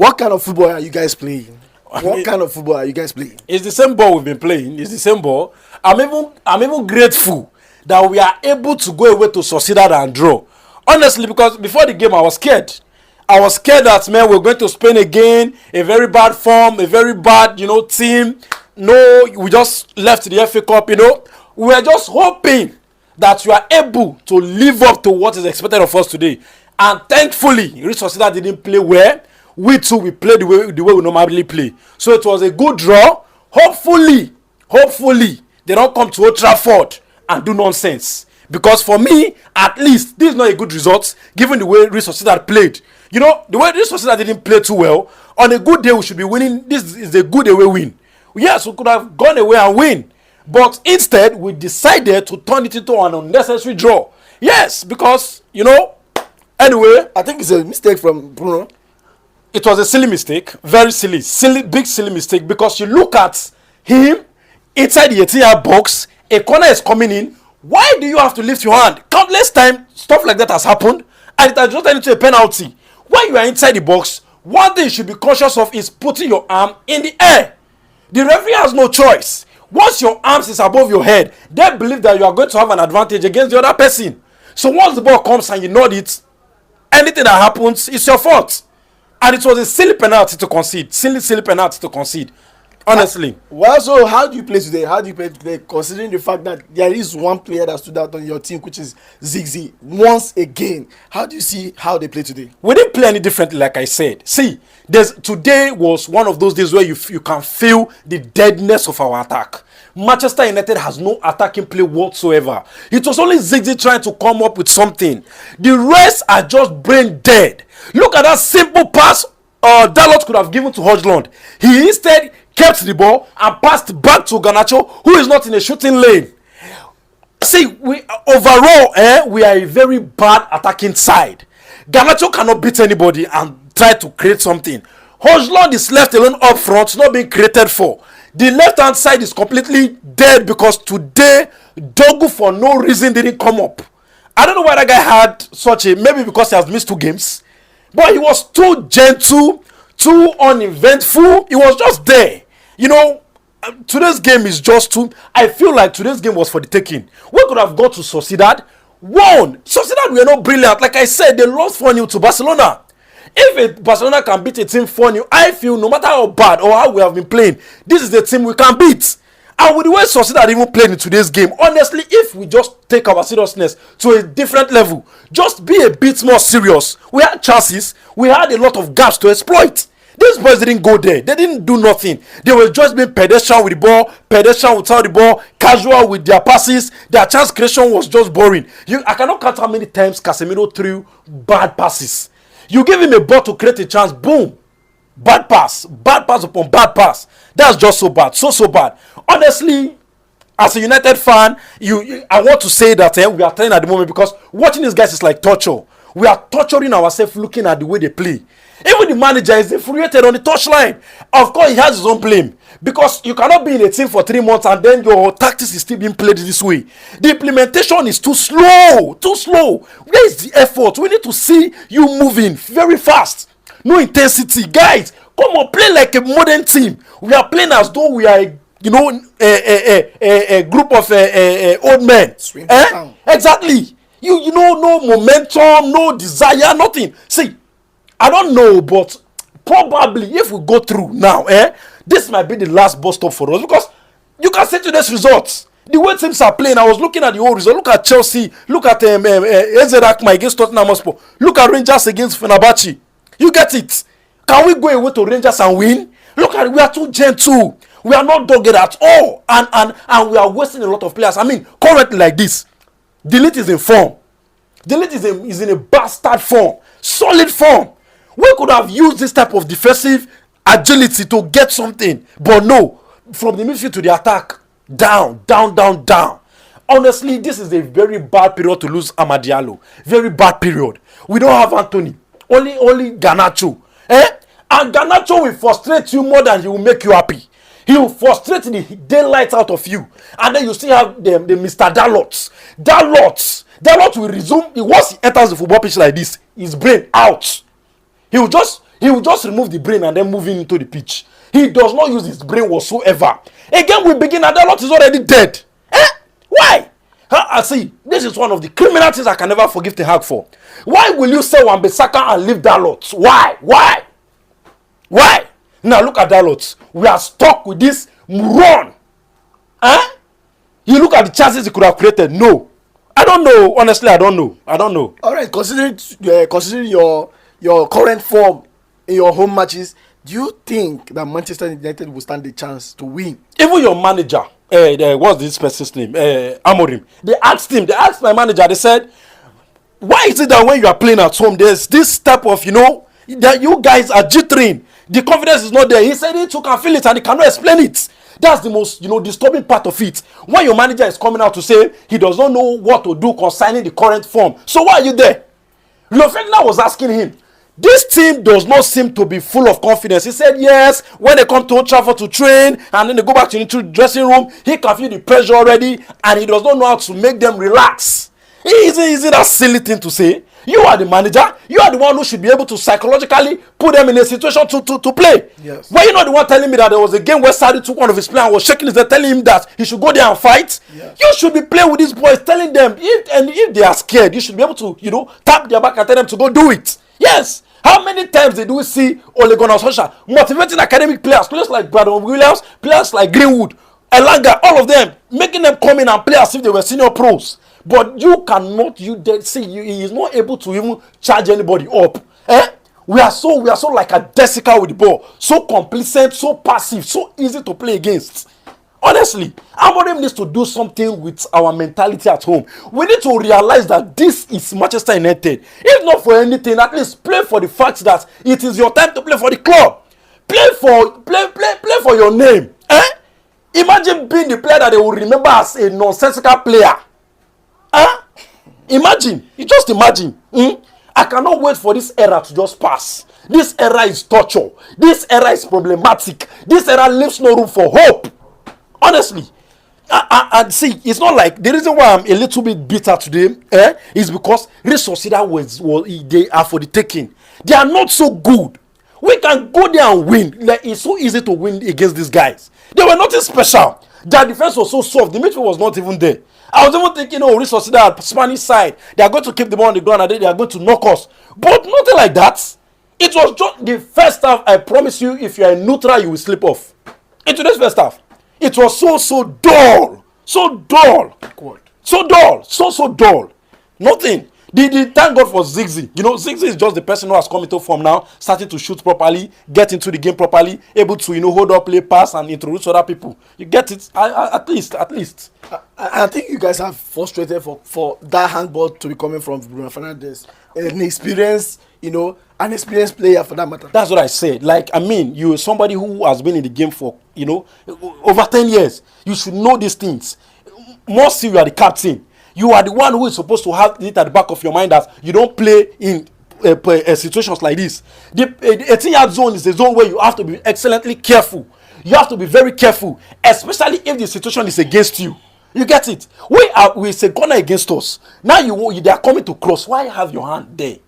What kind of football are you guys playing? What kind of football are you guys playing? It's the same ball we've been playing. It's the same ball. I'm even grateful that we are able to go away to Sociedad and draw. Honestly, because before the game I was scared. I was scared that, man, we're going to Spain again, a very bad form, a very bad, team. No, we just left the FA Cup, We were just hoping that we are able to live up to what is expected of us today. And thankfully, Real Sociedad didn't play well. We too, we played the way we normally play. So it was a good draw. Hopefully, they don't come to Old Trafford and do nonsense. Because for me, at least, this is not a good result, given the way Real Sociedad played. The way Real Sociedad didn't play too well, on a good day, we should be winning. This is a good away win. Yes, we could have gone away and win. But instead, we decided to turn it into an unnecessary draw. Yes, because, anyway. I think it's a mistake from Bruno. It was a silly mistake. Very silly. Big silly mistake. Because you look at him inside the 18-yard box, a corner is coming in. Why do you have to lift your hand? Countless times, stuff like that has happened, and it has resulted into a penalty. When you are inside the box, one thing you should be conscious of is putting your arm in the air. The referee has no choice. Once your arms is above your head, they believe that you are going to have an advantage against the other person. So once the ball comes and you nod it, anything that happens is your fault. And it was a silly penalty to concede. Silly penalty to concede. Honestly. Well, so how do you play today? How do you play today? Considering the fact that there is one player that stood out on your team, which is Ziggy. Once again, how do you see how they play today? We didn't play any differently, like I said. See, today was one of those days where you can feel the deadness of our attack. Manchester United has no attacking play whatsoever. It was only Ziggy trying to come up with something. The rest are just brain dead. Look at that simple pass Dalot could have given to Højlund. He instead kept the ball and passed back to Garnacho, who is not in a shooting lane. See, we are a very bad attacking side. Garnacho cannot beat anybody and try to create something. Højlund is left alone up front, not being created for. The left-hand side is completely dead because today, Dogu for no reason didn't come up. I don't know why that guy had maybe because he has missed 2 games. But he was too gentle, too uneventful. He was just there. Today's game is just too... I feel like today's game was for the taking. We could have gone to Sociedad. Won. Sociedad were not brilliant. Like I said, they lost 4-0 to Barcelona. If Barcelona can beat a team 4-0, I feel no matter how bad or how we have been playing, this is the team we can beat. And with the way Sociedad even played in today's game, honestly, if we just take our seriousness to a different level, just be a bit more serious. We had chances. We had a lot of gaps to exploit. These boys didn't go there. They didn't do nothing. They were just being pedestrian with the ball, pedestrian without the ball, casual with their passes. Their chance creation was just boring. I cannot count how many times Casemiro threw bad passes. You give him a ball to create a chance, boom. Bad pass upon bad pass. That's just so bad, so bad. Honestly, as a United fan, I want to say that we are trying at the moment because watching these guys is like torture. We are torturing ourselves looking at the way they play. Even the manager is infuriated on the touchline. Of course, he has his own blame because you cannot be in a team for 3 months and then your tactics is still being played this way. The implementation is too slow. Where is the effort? We need to see you moving very fast. No intensity. Guys, come on, play like a modern team. We are playing as though we are a group of old men. Exactly. No momentum, no desire, nothing. See, I don't know, but probably if we go through now, this might be the last bus stop for us because you can see today's results. The way teams are playing, I was looking at the whole result. Look at Chelsea, look at AZ Alkmaar against Tottenham Hotspur, look at Rangers against Fenerbahce. You get it? Can we go away to Rangers and win? Look at it, we are too gentle. We are not dogged at all, and we are wasting a lot of players. I mean, currently like this, Delete is in form. Delete is in a bastard form, solid form. We could have used this type of defensive agility to get something, but no. From the midfield to the attack, down. Honestly, this is a very bad period to lose Amad Diallo. Very bad period. We don't have Anthony. Only Garnacho. And Garnacho will frustrate you more than he will make you happy. He will frustrate the daylight out of you. And then you still have the Mr. Dalot. Dalot will resume. Once he enters the football pitch like this, his brain out. He will just He will just remove the brain and then move into the pitch. He does not use his brain whatsoever. Again, we begin and Dalot is already dead. Why? I see. This is one of the criminal things I can never forgive Ten Hag for. Why will you sell Wan-Bissaka and leave Dalot? Why? Now look at Dalot. We are stuck with this moron. You look at the chances he could have created. No. I don't know. Honestly, I don't know. All right, considering your current form in your home matches, do you think that Manchester United will stand a chance to win? Even your manager, what's this person's name? Amorim. They asked my manager, they said, why is it that when you are playing at home, there's this type of, that you guys are jittering. The confidence is not there. He said he too can feel it and he cannot explain it. That's the most, disturbing part of it. When your manager is coming out to say he does not know what to do concerning the current form. So why are you there? Lofegna was asking him, this team does not seem to be full of confidence. He said yes, when they come to Old Trafford to train and then they go back to the dressing room, he can feel the pressure already and he does not know how to make them relax. Is it that silly thing to say? You are the manager. You are the one who should be able to psychologically put them in a situation to play. Yes. Were you not the one telling me that there was a game where Sadi took one of his players and was shaking his head, telling him that he should go there and fight? Yes. You should be playing with these boys, telling them if they are scared, you should be able to tap their back and tell them to go do it. Yes. How many times did we see Ole Gunnar Solskjaer motivating academic players like Brandon Williams, players like Greenwood, Elanga, all of them, making them come in and play as if they were senior pros? But you cannot, he is not able to even charge anybody up. We are so like a Jessica with the ball, so complacent, so passive, so easy to play against. Honestly, Amorim needs to do something with our mentality at home. We need to realize that this is Manchester United. If not for anything, at least play for the fact that it is your time to play for the club. Play for your name. Imagine being the player that they will remember as a nonsensical player. Just imagine. I cannot wait for this era to just pass. This era is torture. This era is problematic. This era leaves no room for hope. Honestly. And see, it's not like the reason why I'm a little bit bitter today is because Real Sociedad they are for the taking. They are not so good. We can go there and win. Like, it's so easy to win against these guys. They were nothing special. Their defense was so soft. The midfield was not even there. I was even thinking, Real Sociedad, Spanish side, they are going to keep the ball on the ground and they are going to knock us. But nothing like that. It was just the first half. I promise you, if you are a neutral, you will slip off. In today's first half, it was so dull. So dull. So dull. So dull. Nothing. Thank God for Ziggy. Ziggy is just the person who has come into form now, starting to shoot properly, get into the game properly, able to, hold up, play, pass, and introduce other people. You get it? At least. I think you guys are frustrated for that handball to be coming from Bruno Fernandes. An experienced player for that matter. That's what I said. You're somebody who has been in the game for, over 10 years. You should know these things. Mostly you are the captain. You are the one who is supposed to have it at the back of your mind that you don't play in situations like this. The 18-yard zone is a zone where you have to be excellently careful. You have to be very careful, especially if the situation is against you. You get it? We say corner against us. Now they are coming to cross. Why have your hand there?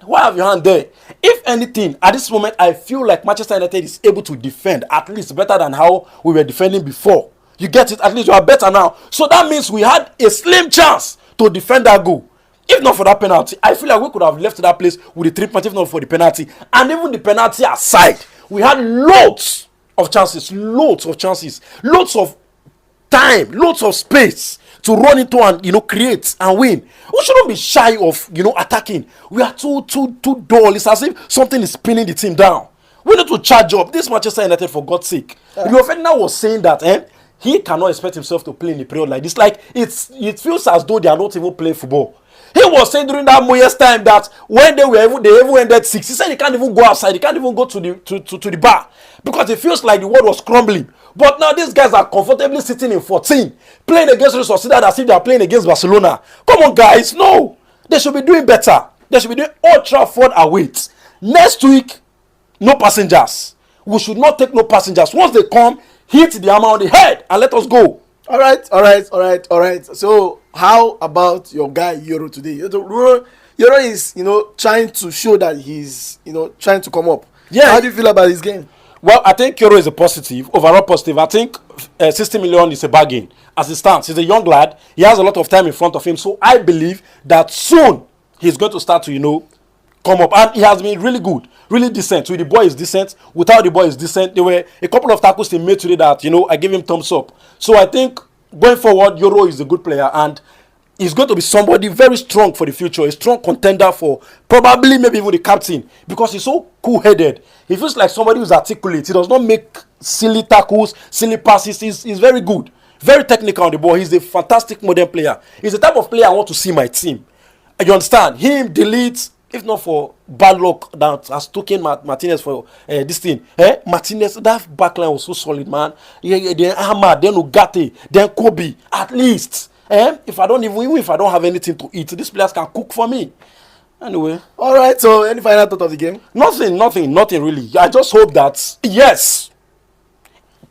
Why have your hand there? If anything, at this moment, I feel like Manchester United is able to defend at least better than how we were defending before. You get it? At least you are better now. So that means we had a slim chance to defend that goal. If not for that penalty, I feel like we could have left that place with the 3 points if not for the penalty. And even the penalty aside, we had loads of chances. Loads of time, loads of space to run into and create and win. We shouldn't be shy of attacking. We are too dull. It's as if something is pinning the team down. We need to charge up. This Manchester United, for God's sake. Rio Ferdinand was saying that he cannot expect himself to play in a period like this. Like it feels as though they are not even playing football. He was saying during that Moyes time that when they even ended 6, he said he can't even go outside, he can't even go to the bar because it feels like the world was crumbling. But now these guys are comfortably sitting in 14, playing against Real Sociedad as if they are playing against Barcelona. Come on, guys, no, they should be doing better. They should be doing Old Trafford awaits. Next week, no passengers. We should not take no passengers. Once they come, hit the hammer on the head and let us go. All right. So how about your guy Euro today? Yoro is, trying to show that he's, trying to come up. Yeah. How do you feel about his game? Well, I think Yoro is a positive, overall positive. I think 60 million is a bargain as it stands. He's a young lad. He has a lot of time in front of him. So I believe that soon he's going to start to, come up. And he has been really good, really decent. With the boy is decent. Without the boy is decent. There were a couple of tackles he made today that, I give him thumbs up. So I think going forward, Yoro is a good player. And he's going to be somebody very strong for the future. A strong contender for probably maybe even the captain. Because he's so cool-headed. He feels like somebody who's articulate. He does not make silly tackles, silly passes. He's very good. Very technical on the ball. He's a fantastic modern player. He's the type of player I want to see in my team. You understand? Him, delete, if not for bad luck that has taken Martinez for this thing. Martinez, that backline was so solid, man. Then Ahmad, then Ugarte, then Kobe. At least. Even if I don't have anything to eat, these players can cook for me. Anyway. All right. So, any final thought of the game? Nothing really. I just hope that, yes,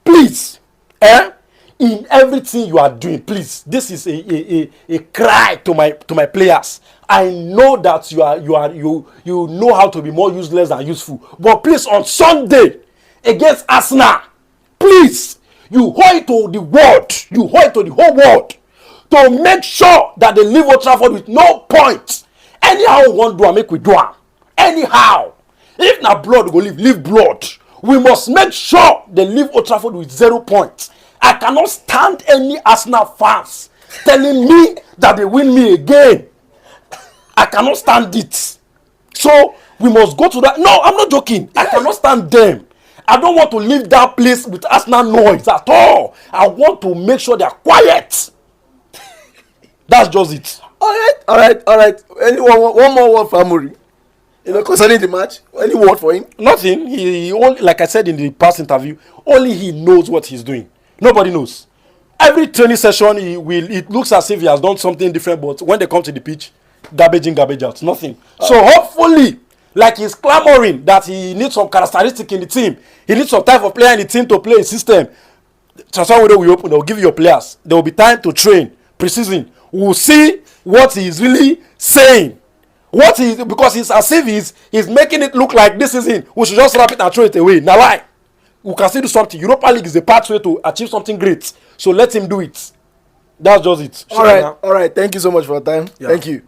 please, in everything you are doing, please, this is a cry to my players. I know that you know how to be more useless than useful, but please, on Sunday against Arsenal, please, you hold it to the world, you hold it to the whole world, to make sure that they leave Old Trafford with no points. Anyhow we want to do, make we do am. Anyhow, if na blood we go leave blood. We must make sure they leave Old Trafford with 0 points. I cannot stand any Arsenal fans telling me that they win me again. I cannot stand it. So we must go to that. No, I'm not joking. I cannot stand them. I don't want to leave that place with Arsenal noise at all. I want to make sure they are quiet. That's just it. All right. One more word for Amorim. Concerning the match, any word for him? Nothing. He only, like I said in the past interview, only he knows what he's doing. Nobody knows. Every training session, it looks as if he has done something different, but when they come to the pitch, garbage in, garbage out. Nothing. So hopefully, like he's clamoring that he needs some characteristic in the team. He needs some type of player in the team to play his system. Transfer window will open. They'll give you your players. There will be time to train pre-season. We'll see what he's really saying. Because it's as if he's making it look like this season we should just wrap it and throw it away. Now why? We can still do something. Europa League is the pathway to achieve something great. So let him do it. That's just it. All right. Thank you so much for your time. Yeah. Thank you.